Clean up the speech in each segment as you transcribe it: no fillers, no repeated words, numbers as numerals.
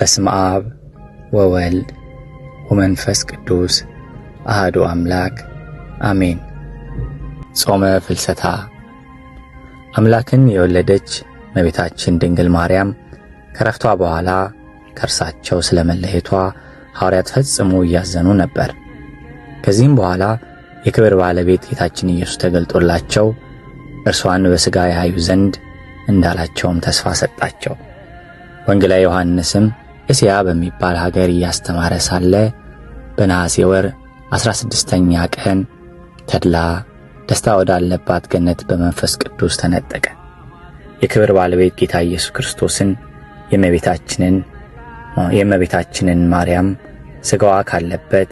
በስመ አብ ወወልድ ወመንፈስ ቅዱስ አሐዱ አምላክ አሜን። ጾመ ፍልሰታ። አምላክን የወለደች እመቤታችን ድንግል ማርያም ከረፍቷ በኋላ ከእርሳቸው ስለመለየቷ ሐዋርያት ፈጽሞ እያዘኑ ነበር። ከዚህም በኋላ የክብር ባለቤት ጌታችን ኢየሱስ ተገልጦላቸው እርሷን በሥጋ ያዩ ዘንድ እንዳላቸውም ተስፋ ሰጣቸው። ወንጌላዊ ዮሐንስም እስያ በሚባል ሀገር እያስተማረ ሳለ በነሐሴ ወር 16ኛ ቀን ተድላ ደስታ ወዳለባት ገነት በመንፈስ ቅዱስ ተነጠቀ። የክብር ባለቤት ጌታ ኢየሱስ ክርስቶስን የእመቤታችንን ማርያም ሥጋዋ ካለበት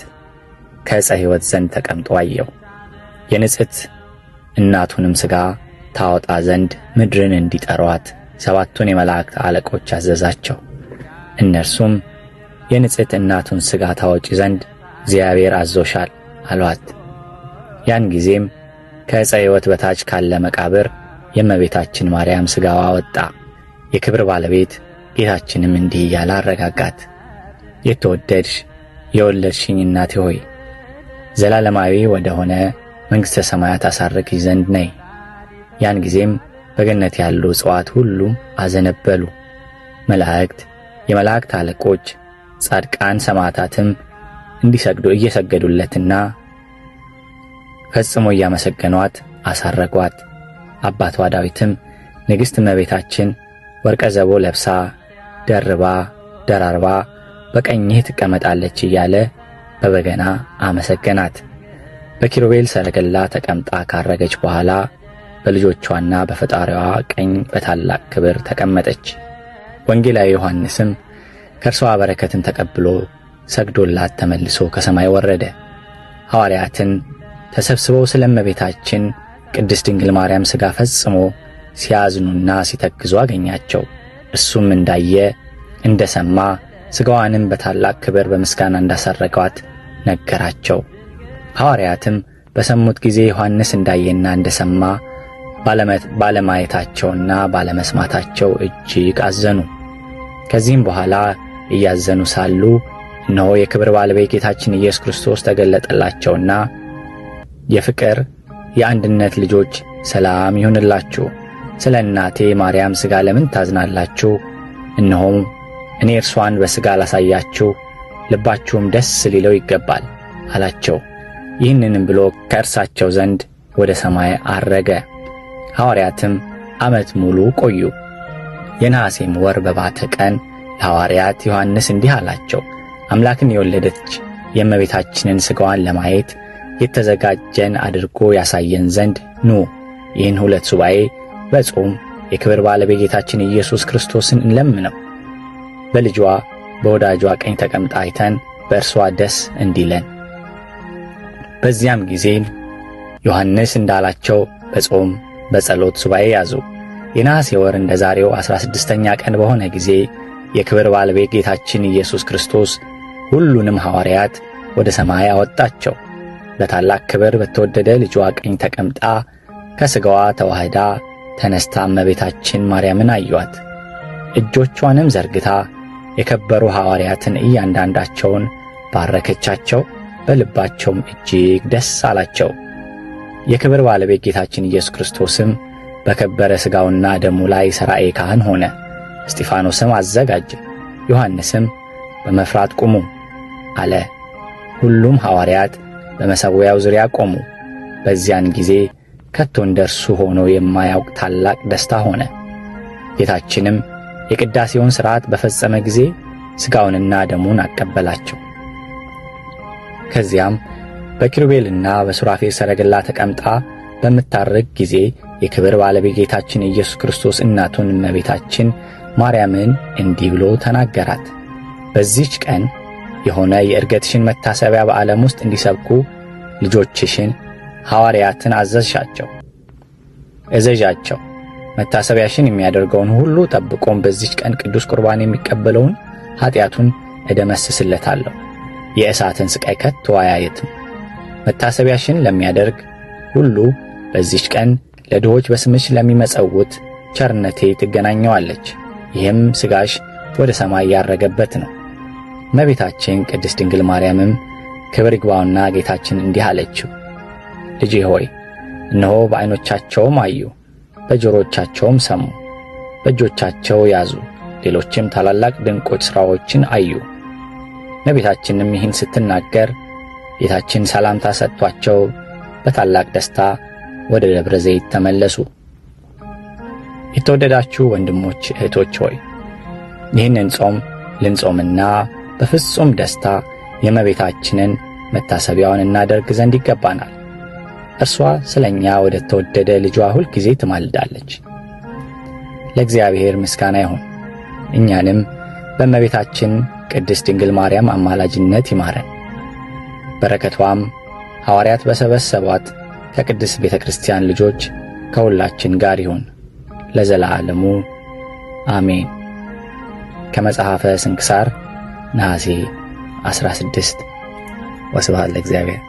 ከዕፀ ሕይወት ዘንድ ተቀምጦ አየው። የንጽሕት እናቱንም ሥጋ ታወጣ ዘንድ ምድርን እንዲጠሯት 7ቱን የመላእክት አለቆች አዘዛቸው። እነርሱም የንጽሕት እናቱን ሥጋ ታወጪ ዘንድ እግዚአብሔር አዞሻል አሏት። ያን ጊዜም ከዕፀ ሕይወት በታች ካለ መቃብር የእመቤታችን ማርያም ሥጋዋ ወጣ። የክብር ባለቤት ጌታችንም እንዲህ እያለ አረጋጋት። የተወደድሽ የወለድሽኝ እናቴ ሆይ ዘላለማዊ ወደ ሆነ መንግሥተ ሰማያት አሳርግሽ ዘንድ ነይ። ያን ጊዜም በገነት ያሉ እጽዋት ሁሉ አዘነበሉ። መላእክት፣ የመላእክት አለቆች፣ ጻድቃን፣ ሰማዕታትም እየሰገዱለትና ፈጽሞ እያመሰገኗት አሳረጓት። አባቷ ዳዊትም ንግሥት እመቤታችን ወርቀ ዘቦ ለብሳ ደራርባ በቀኝህ ትቀመጣለች እያለ በበገና አመሰገናት። በኪሩቤል ሰረገላ ተቀምጣ ካረገች በኋላ በልጆቿና በፈጣሪዋ ቀኝ በታላቅ ክብር ተቀመጠች። ወንጌላዊ ዮሐንስም ከእርሷ በረከትን ተቀብሎ ሰግዶላት ተመልሶ ከሰማይ ወረደ። ሐዋርያትን ተሰብስበው ስለ እመቤታችን ቅድስት ድንግል ማርያም ሥጋ ፈጽሞ ሲያዝኑና ሲተክዙ አገኛቸው። እሱም እንዳየ እንደሰማ ሥጋዋንም በታላቅ ክብር በምስጋና እንዳሳረጓት ነገራቸው። ሐዋርያትም በሰሙት ጊዜ ዮሐንስ እንዳየና እንደሰማ ባለማየታቸውና ባለመስማታቸው እጅግ አዘኑ። ከዚህም በኋላ እያዘኑ ሳሉ እነሆ የክብር ባለቤት ጌታችን ኢየሱስ ክርስቶስ ተገለጠላቸውና የፍቅር የአንድነት ልጆች ሰላም ይሁንላችሁ። ስለ እናቴ ማርያም ሥጋ ለምን ታዝናላችሁ? እነሆም እኔ እርሷን በሥጋ ላሳያችሁ፣ ልባችሁም ደስ ሊለው ይገባል አላቸው። ይህንንም ብሎ ከእርሳቸው ዘንድ ወደ ሰማይ አረገ። ሐዋርያትም ዓመት ሙሉ ቆዩ። የነሐሴም ወር በባተ ቀን ለሐዋርያት ዮሐንስ እንዲህ አላቸው። አምላክን የወለደች የእመቤታችንን ሥጋዋን ለማየት የተዘጋጀን አድርጎ ያሳየን ዘንድ ኑ፣ ይህን 2 ሱባኤ በጾም የክብር ባለቤት ጌታችን ኢየሱስ ክርስቶስን እንለምነው። በልጇ በወዳጇ ቀኝ ተቀምጣ አይተን በእርሷ ደስ እንዲለን። በዚያም ጊዜ ዮሐንስ እንዳላቸው በጾም በጸሎት ሱባኤ ያዙ። የነሐሴ ወር እንደ ዛሬው 16ኛ ቀን በሆነ ጊዜ የክብር ባለቤት ጌታችን ኢየሱስ ክርስቶስ ሁሉንም ሐዋርያት ወደ ሰማይ አወጣቸው። በታላቅ ክብር በተወደደ ልጇ ቀኝ ተቀምጣ ከሥጋዋ ተዋህዳ ተነስታ እመቤታችን ማርያምን አዩአት። እጆቿንም ዘርግታ የከበሩ ሐዋርያትን እያንዳንዳቸውን ባረከቻቸው። በልባቸውም እጅግ ደስ አላቸው። የክብር ባለቤት ጌታችን ኢየሱስ ክርስቶስም በከበረ ሥጋውና ደሙ ላይ ሠራኤ ካህን ሆነ። እስጢፋኖስም አዘጋጀ። ዮሐንስም በመፍራት ቁሙ አለ። ሁሉም ሐዋርያት በመሠዊያው ዙሪያ ቆሙ። በዚያን ጊዜ ከቶ እንደ እርሱ ሆኖ የማያውቅ ታላቅ ደስታ ሆነ። ጌታችንም የቅዳሴውን ሥርዓት በፈጸመ ጊዜ ሥጋውንና ደሙን አቀበላቸው። ከዚያም በኪሩቤልና በሱራፌል ሰረገላ ተቀምጣ በምታርግ ጊዜ የክብር ባለቤት ጌታችን ኢየሱስ ክርስቶስ እናቱን እመቤታችን ማርያምን እንዲህ ብሎ ተናገራት። በዚህች ቀን የሆነ የዕርገትሽን መታሰቢያ በዓለም ውስጥ እንዲሰብኩ ልጆችሽን ሐዋርያትን እዘዣቸው። መታሰቢያሽን የሚያደርገውን ሁሉ ጠብቆም በዚህች ቀን ቅዱስ ቁርባን የሚቀበለውን ኃጢአቱን እደመስስለታለሁ። የእሳትን ሥቃይ ከቶ አያየትም። መታሰቢያሽን ለሚያደርግ ሁሉ በዚህች ቀን ለድሆች በስምሽ ለሚመጸውት ቸርነቴ ትገናኘዋለች። ይህም ሥጋሽ ወደ ሰማይ ያረገበት ነው። እመቤታችን ቅድስት ድንግል ማርያምም ክብር ይግባውና ጌታችን እንዲህ አለችው፣ ልጄ ሆይ እነሆ በዓይኖቻቸውም አዩ፣ በጆሮቻቸውም ሰሙ፣ በእጆቻቸው ያዙ፣ ሌሎችም ታላላቅ ድንቆች ሥራዎችን አዩ። እመቤታችንም ይህን ስትናገር ጌታችን ሰላምታ ሰጥቷቸው በታላቅ ደስታ ወደ ደብረ ዘይት ተመለሱ። የተወደዳችሁ ወንድሞች እህቶች ሆይ ይህንን ጾም ልንጾምና በፍጹም ደስታ የእመቤታችንን መታሰቢያውን እናደርግ ዘንድ ይገባናል። እርሷ ስለኛ ወደ ተወደደ ልጇ ሁል ጊዜ ትማልዳለች። ለእግዚአብሔር ምስጋና ይሁን። እኛንም በእመቤታችን ቅድስት ድንግል ማርያም አማላጅነት ይማረን። በረከቷም ሐዋርያት በሰበሰቧት ከቅድስት ቤተ ክርስቲያን ልጆች ከሁላችን ጋር ይሁን ለዘላለሙ አሜን። ከመጽሐፈ ስንክሳር ነሐሴ 16 ወስብሐት ለእግዚአብሔር።